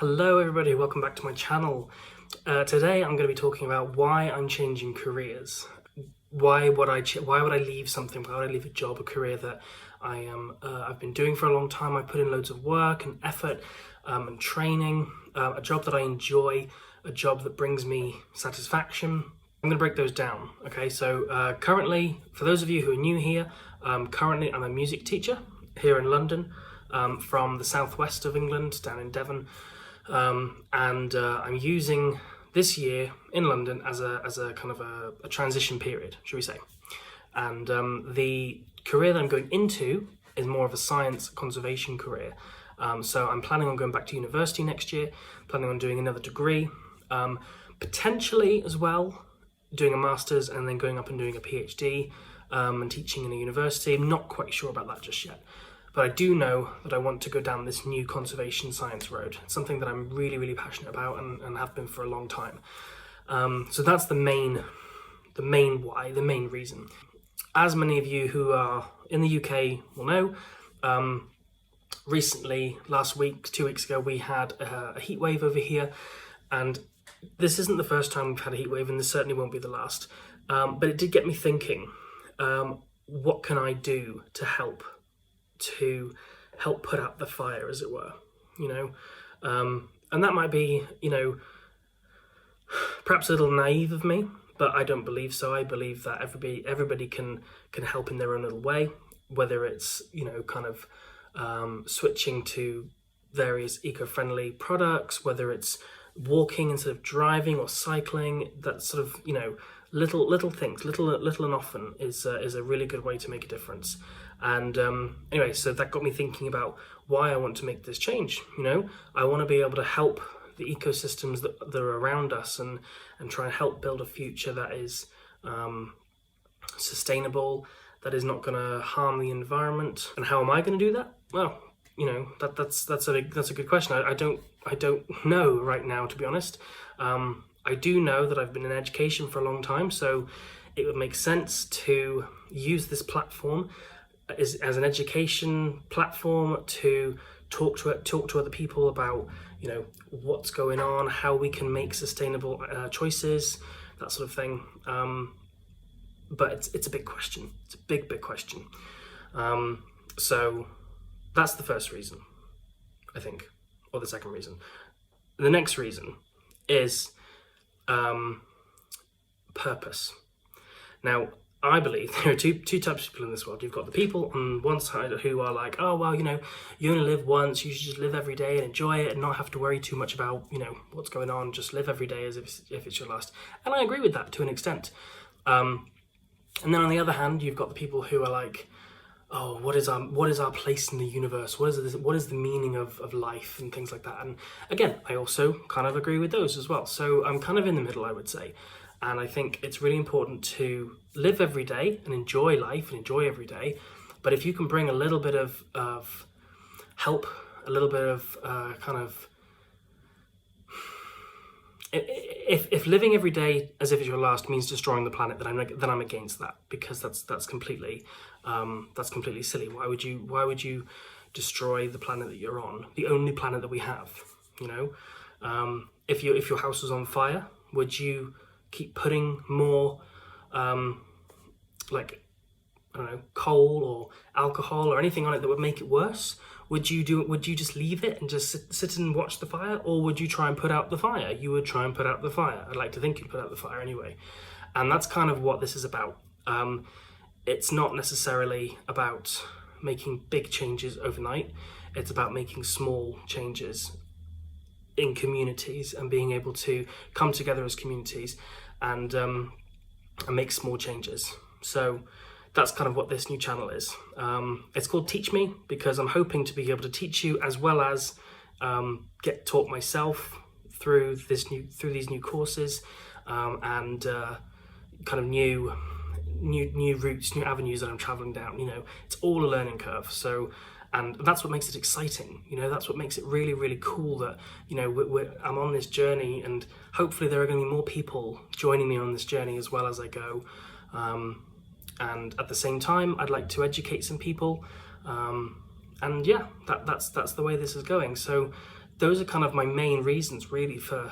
Hello everybody, welcome back to my channel. Today I'm going to be talking about why I'm changing careers. Why would I leave something? Why would I leave a job, a career that I've been doing for a long time? I put in loads of work and effort and training, a job that I enjoy, a job that brings me satisfaction. I'm going to break those down. Okay, so currently, for those of you who are new here, currently I'm a music teacher here in London, from the southwest of England, down in Devon. I'm using this year in London as a kind of a transition period, should we say. And the career that I'm going into is more of a science conservation career. So I'm planning on going back to university next year, planning on doing another degree, potentially as well doing a master's and then going up and doing a PhD and teaching in a university. I'm not quite sure about that just yet. But I do know that I want to go down this new conservation science road. It's something that I'm really, really passionate about and have been for a long time. So that's the main why, the main reason. As many of you who are in the UK will know, recently, last week, 2 weeks ago, we had a heat wave over here. And this isn't the first time we've had a heat wave, and this certainly won't be the last. But it did get me thinking, what can I do to help put out the fire, as it were, and that might be, perhaps a little naive of me, but I don't believe so. I believe that everybody can help in their own little way, whether it's, switching to various eco-friendly products, whether it's walking instead of driving or cycling. That sort of, little things, little and often is a really good way to make a difference. And anyway, so that got me thinking about why I want to make this change. I want to be able to help the ecosystems that are around us and try and help build a future that is sustainable, that is not going to harm the environment. And how am I going to do that? Well, that's a good question. I don't know right now, to be honest. I do know that I've been in education for a long time, so it would make sense to use this platform as an education platform to talk to other people about, what's going on, how we can make sustainable choices, that sort of thing. But it's a big question. It's a big question. So that's the first reason, I think, or the second reason. The next reason is purpose. Now, I believe there are two types of people in this world. You've got the people on one side who are like, oh, well, you only live once, you should just live every day and enjoy it and not have to worry too much about, what's going on, just live every day as if it's your last. And I agree with that to an extent. And then on the other hand, you've got the people who are like, oh, what is our place in the universe? What is the meaning of life and things like that? And again, I also kind of agree with those as well. So I'm kind of in the middle, I would say. And I think it's really important to live every day and enjoy life and enjoy every day. But if you can bring a little bit of help, a little bit of if living every day as if it's your last means destroying the planet, then I'm against that, because that's completely silly. Why would you destroy the planet that you're on, the only planet that we have? If your house was on fire, would you keep putting more coal or alcohol or anything on it that would make it worse? Would you just leave it and just sit and watch the fire, or would you try and put out the fire? You would try and put out the fire. I'd like to think you'd put out the fire anyway. And that's kind of what this is about. It's not necessarily about making big changes overnight. It's about making small changes in communities and being able to come together as communities and make small changes. So that's kind of what this new channel is. It's called Teach Me because I'm hoping to be able to teach you as well as get taught myself through these new courses and kind of new routes, new avenues that I'm traveling down. It's all a learning curve. So, and that's what makes it exciting. That's what makes it really, really cool that, I'm on this journey, and hopefully there are going to be more people joining me on this journey as well as I go. And at the same time, I'd like to educate some people. And yeah, that's the way this is going. So those are kind of my main reasons really for